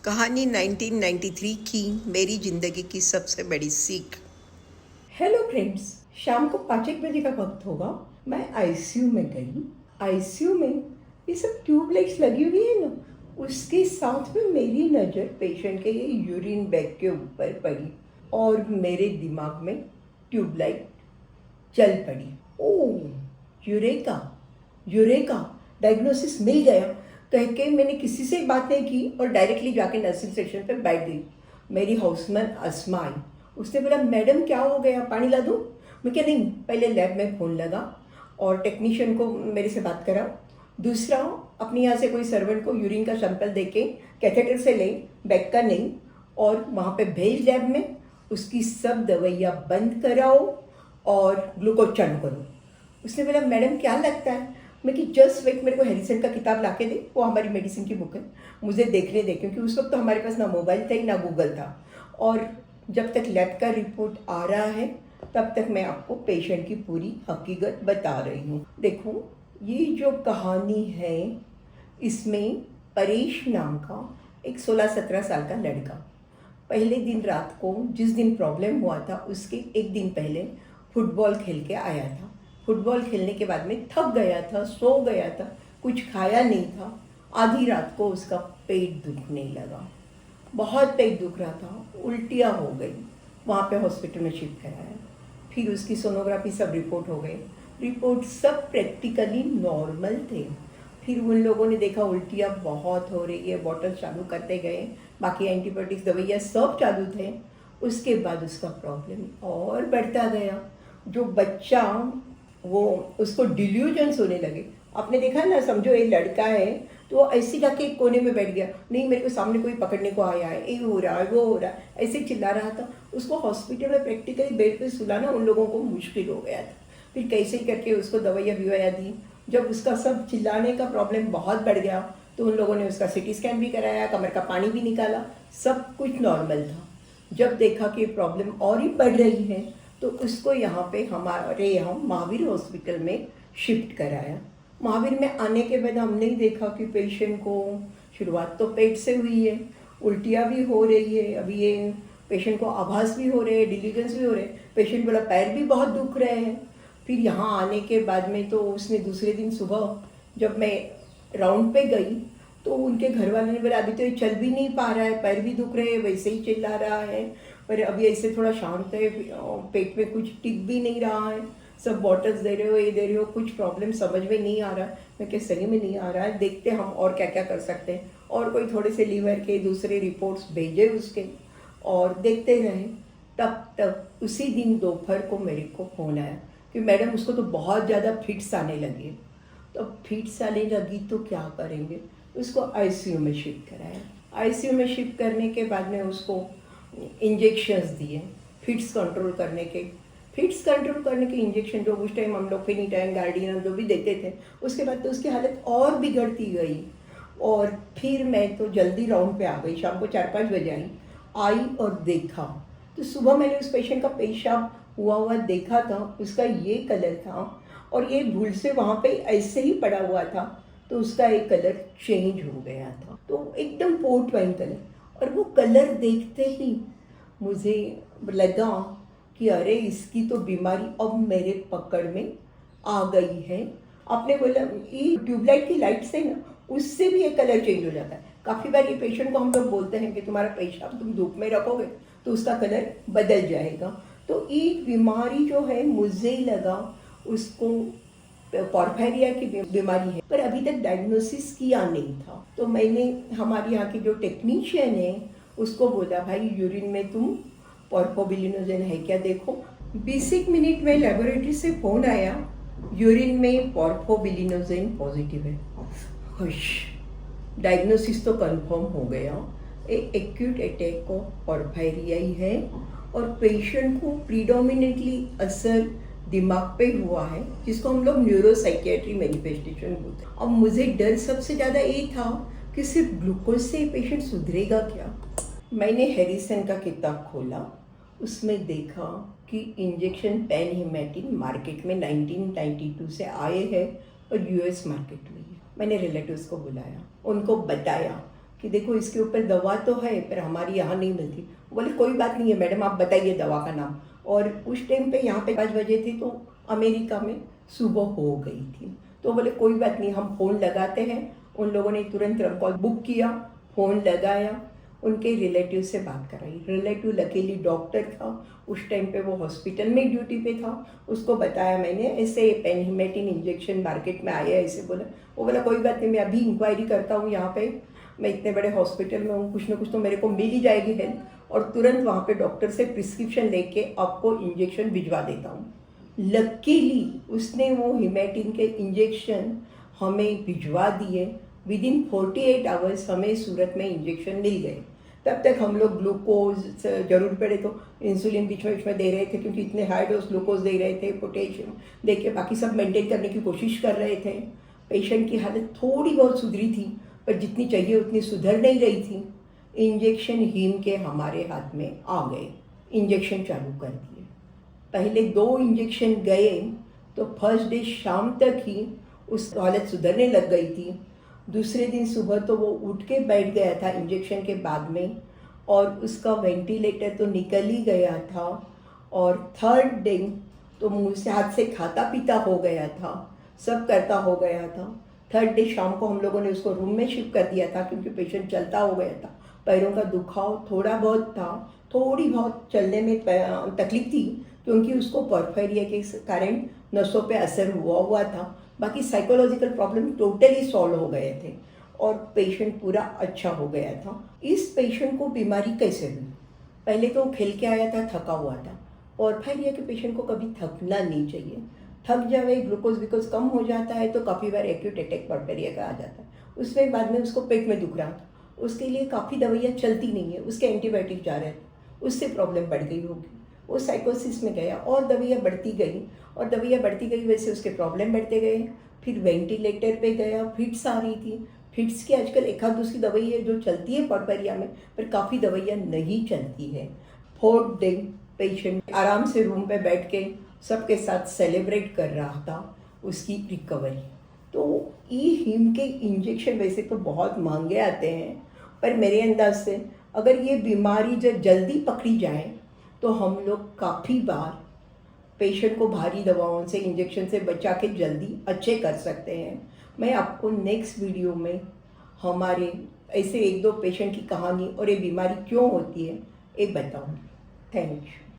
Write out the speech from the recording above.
कहानी 1993 की मेरी जिंदगी की सबसे बड़ी सीख। हेलो फ्रेंड्स, शाम को 5-1 बजे का वक्त होगा। मैं आईसीयू में गई। आईसीयू में ये सब ट्यूबलाइट्स लगी हुई है ना, उसके साथ में मेरी नज़र पेशेंट के ये यूरिन बैग के ऊपर पड़ी और मेरे दिमाग में ट्यूबलाइट चल पड़ी। ओह यूरेका, यूरेका, डायग्नोसिस मिल गया कह के मैंने किसी से बात नहीं की और डायरेक्टली जाके नर्सिंग सेक्शन पे बैठ गई। मेरी हाउसमैन अस्मा आई। उसने बोला, मैडम क्या हो गया, पानी ला दूँ? मैं क्या, नहीं, पहले लैब में फ़ोन लगा और टेक्नीशियन को मेरे से बात करा। दूसरा, अपने यहाँ से कोई सर्वेंट को यूरिन का सैंपल दे के कैथेटर से ले, बैग का नहीं, और वहाँ पे भेज लैब में, उसकी सब दवाइयाँ बंद कराओ और ग्लूकोज चालू करो। उसने बोला, मैडम क्या लगता है? मैं कि जस्ट वेट, मेरे को हैरिसन का किताब ला के दे, वो हमारी मेडिसिन की बुक है, मुझे देखने दे, क्योंकि उस वक्त तो हमारे पास ना मोबाइल था ही ना गूगल था। और जब तक लैब का रिपोर्ट आ रहा है तब तक मैं आपको पेशेंट की पूरी हकीकत बता रही हूँ। देखो, ये जो कहानी है इसमें परेश नाम का एक 16-17 साल का लड़का पहले दिन रात को, जिस दिन प्रॉब्लम हुआ था उसके एक दिन पहले, फुटबॉल खेल के आया था। फुटबॉल खेलने के बाद में थक गया था, सो गया था, कुछ खाया नहीं था। आधी रात को उसका पेट दुखने लगा, बहुत पेट दुख रहा था, उल्टियाँ हो गई। वहाँ पे हॉस्पिटल में शिफ्ट कराया। फिर उसकी सोनोग्राफी सब रिपोर्ट हो गए। रिपोर्ट सब प्रैक्टिकली नॉर्मल थे। फिर उन लोगों ने देखा उल्टियाँ बहुत हो रही है, बॉटल चालू करते गए, बाकी एंटीबायोटिक्स दवाइयाँ सब चालू थे। उसके बाद उसका प्रॉब्लम और बढ़ता गया। जो बच्चा, वो उसको डिल्यूजन्स होने लगे। आपने देखा ना, समझो ये लड़का है तो वो ऐसे जाके एक कोने में बैठ गया, नहीं मेरे को सामने कोई पकड़ने को आया है, ये हो रहा है, वो हो रहा है, ऐसे चिल्ला रहा था। उसको हॉस्पिटल में प्रैक्टिकली बेड पे सुलाना उन लोगों को मुश्किल हो गया था। फिर कैसे करके उसको दवाइयाँ बिवाइयाँ दी। जब उसका सब चिल्लाने का प्रॉब्लम बहुत बढ़ गया तो उन लोगों ने उसका सिटी स्कैन भी कराया, कमर का पानी भी निकाला, सब कुछ नॉर्मल था। जब देखा कि प्रॉब्लम और ही बढ़ रही है तो उसको यहाँ पे हमारे यहाँ महावीर हॉस्पिटल में शिफ्ट कराया। महावीर में आने के बाद हमने ही देखा कि पेशेंट को शुरुआत तो पेट से हुई है, उल्टियाँ भी हो रही है, अभी ये पेशेंट को आभास भी हो रहे हैं, डिलीजेंस भी हो रहे हैं, पेशेंट बोला पैर भी बहुत दुख रहे हैं। फिर यहाँ आने के बाद में तो उसने दूसरे दिन सुबह जब मैं राउंड पे गई तो उनके घर वालों ने बोला, अभी तो ये चल भी नहीं पा रहा है, पैर भी दुख रहे हैं, वैसे ही चिल्ला रहा है, पर अभी ऐसे थोड़ा शांत है, पेट में कुछ टिक भी नहीं रहा है, सब बॉटल्स दे रहे हो, ये दे रहे हो, कुछ प्रॉब्लम समझ में नहीं आ रहा है। मैं क्या, सही में नहीं आ रहा है, देखते हम और क्या क्या कर सकते हैं। और कोई थोड़े से लीवर के दूसरे रिपोर्ट्स भेजे उसके और देखते रहे। तब तक उसी दिन दोपहर को मेरे को फ़ोन आया कि मैडम उसको तो बहुत ज़्यादा फिट्स आने लगी। तो फिट्स आने लगी तो क्या करेंगे, उसको आईसीयू में शिफ्ट कराया। आईसीयू में शिफ्ट करने के बाद में उसको इंजेक्शंस दिए फिट्स कंट्रोल करने के। फिट्स कंट्रोल करने के इंजेक्शन जो उस टाइम हम लोग फिनिटाइन, गार्डियन जो भी देते थे, उसके बाद तो उसकी हालत और बिगड़ती गई। और फिर मैं तो जल्दी राउंड पे आ गई, शाम को 4-5 बजे आई और देखा तो सुबह मैंने उस पेशेंट का पेशाब हुआ देखा था, उसका ये कलर था और ये भूल से वहाँ पे ऐसे ही पड़ा हुआ था तो उसका एक कलर चेंज हो गया था, तो एकदम पोर्ट वाइन कलर। और वो कलर देखते ही मुझे लगा कि अरे इसकी तो बीमारी अब मेरे पकड़ में आ गई है। आपने बोला ये ट्यूबलाइट की लाइट से ना, उससे भी ये कलर चेंज हो जाता है। काफ़ी बार ये पेशेंट को हम लोग बोलते हैं कि तुम्हारा पेशाब तुम धूप में रखोगे तो उसका कलर बदल जाएगा। तो ये बीमारी जो है मुझे लगा उसको पॉर्फायरिया की बीमारी है, पर अभी तक डायग्नोसिस किया नहीं था। तो मैंने हमारे यहाँ की जो टेक्नीशियन है उसको बोला, भाई यूरिन में तुम पॉर्फोबिलिनोजेन है क्या देखो। 20 मिनट में लेबोरेटरी से फ़ोन आया, यूरिन में पॉर्फोबिलिनोजेन पॉजिटिव है। खुश, डायग्नोसिस तो कंफर्म हो गया, एक एक्यूट अटैक को पॉर्फायरिया ही है और पेशेंट को प्रीडोमिनेटली असर दिमाग पे हुआ है, जिसको हम लोग न्यूरोसाइकियाट्री मैनिफेस्टेशन बोलते हैं। अब मुझे डर सबसे ज़्यादा ये था कि सिर्फ ग्लूकोज से पेशेंट सुधरेगा क्या। मैंने हैरिसन का किताब खोला, उसमें देखा कि इंजेक्शन पेनहिमेटिन मार्केट में 1992 से आए हैं और यूएस मार्केट में है। मैंने रिलेटिव्स को बुलाया, उनको बताया कि देखो इसके ऊपर दवा तो है पर हमारी यहाँ नहीं मिलती। बोले कोई बात नहीं है मैडम, आप बताइए दवा का नाम। और उस टाइम पे यहाँ पे 5 बजे थी, तो अमेरिका में सुबह हो गई थी। तो बोले कोई बात नहीं, हम फ़ोन लगाते हैं। उन लोगों ने तुरंत कॉल बुक किया, फ़ोन लगाया, उनके रिलेटिव से बात कराई। रिलेटिव लकीली डॉक्टर था, उस टाइम पे वो हॉस्पिटल में ड्यूटी पे था। उसको बताया मैंने, ऐसे पेनिमेटिन इंजेक्शन मार्केट में आया है, ऐसे बोला। वो बोला कोई बात नहीं, मैं अभी इंक्वायरी करता हूँ यहाँ पे, मैं इतने बड़े हॉस्पिटल में हूँ, कुछ ना कुछ तो मेरे को मिल ही जाएगी हेल्प। और तुरंत वहाँ पे डॉक्टर से प्रिस्क्रिप्शन लेके आपको इंजेक्शन भिजवा देता हूँ। लकीली उसने वो हिमेटिन के इंजेक्शन हमें भिजवा दिए। विदिन 48 आवर्स हमें सूरत में इंजेक्शन मिल गए। तब तक हम लोग ग्लूकोज जरूर पड़े तो इंसुलिन बीच में दे रहे थे, क्योंकि इतने हाई डोज ग्लूकोज दे रहे थे, पोटेशियम दे के बाकी सब मेंटेन करने की कोशिश कर रहे थे। पेशेंट की हालत थोड़ी बहुत सुधरी थी, पर जितनी चाहिए उतनी सुधर नहीं रही थी। इंजेक्शन हीम के हमारे हाथ में आ गए, इंजेक्शन चालू कर दिए। पहले 2 इंजेक्शन गए तो फर्स्ट डे शाम तक ही उस हालत सुधरने लग गई थी। दूसरे दिन सुबह तो वो उठ के बैठ गया था इंजेक्शन के बाद में, और उसका वेंटिलेटर तो निकल ही गया था। और थर्ड डे तो मुँह से हाथ से खाता पीता हो गया था, सब करता हो गया था। थर्ड डे शाम को हम लोगों ने उसको रूम में शिफ्ट कर दिया था, क्योंकि पेशेंट चलता हो गया था। पैरों का दुखाव थोड़ा बहुत था, थोड़ी बहुत चलने में तकलीफ थी, क्योंकि उसको पोर्फायरिया के कारण नसों पे असर हुआ था। बाकी साइकोलॉजिकल प्रॉब्लम टोटली सॉल्व हो गए थे और पेशेंट पूरा अच्छा हो गया था। इस पेशेंट को बीमारी कैसे हुई? पहले तो खेल के आया था, थका हुआ था। पोर्फायरिया के पेशेंट को कभी थकना नहीं चाहिए। थक जावे, ग्लूकोज कम हो जाता है तो काफ़ी बार एक्यूट अटैक पोर्फायरिया का आ जाता है। उसमें बाद में उसको पेट में दुख रहा था, उसके लिए काफ़ी दवाइयाँ चलती नहीं है, उसके एंटीबायोटिक जा रहे थे, उससे प्रॉब्लम बढ़ गई होगी। वो साइकोसिस में गया और दवाइयाँ बढ़ती गई और दवाइयाँ बढ़ती गई, वैसे उसके प्रॉब्लम बढ़ते गए। फिर वेंटिलेटर पे गया, फिट्स आ रही थी। फिट्स की आजकल एक आध दूसरी दवाई है जो चलती है पोर्फायरिया में, पर काफ़ी दवाइयाँ नहीं चलती है। 4th डे पेशेंट आराम से रूम पे बैठ के सबके साथ सेलिब्रेट कर रहा था उसकी रिकवरी। तो ई हिम के इंजेक्शन वैसे तो बहुत महंगे आते हैं, पर मेरे अंदाज से अगर ये बीमारी जब जल्दी पकड़ी जाए तो हम लोग काफ़ी बार पेशेंट को भारी दवाओं से, इंजेक्शन से बचा के जल्दी अच्छे कर सकते हैं। मैं आपको नेक्स्ट वीडियो में हमारे ऐसे 1-2 पेशेंट की कहानी और ये बीमारी क्यों होती है ये बताऊँगी। Thank you.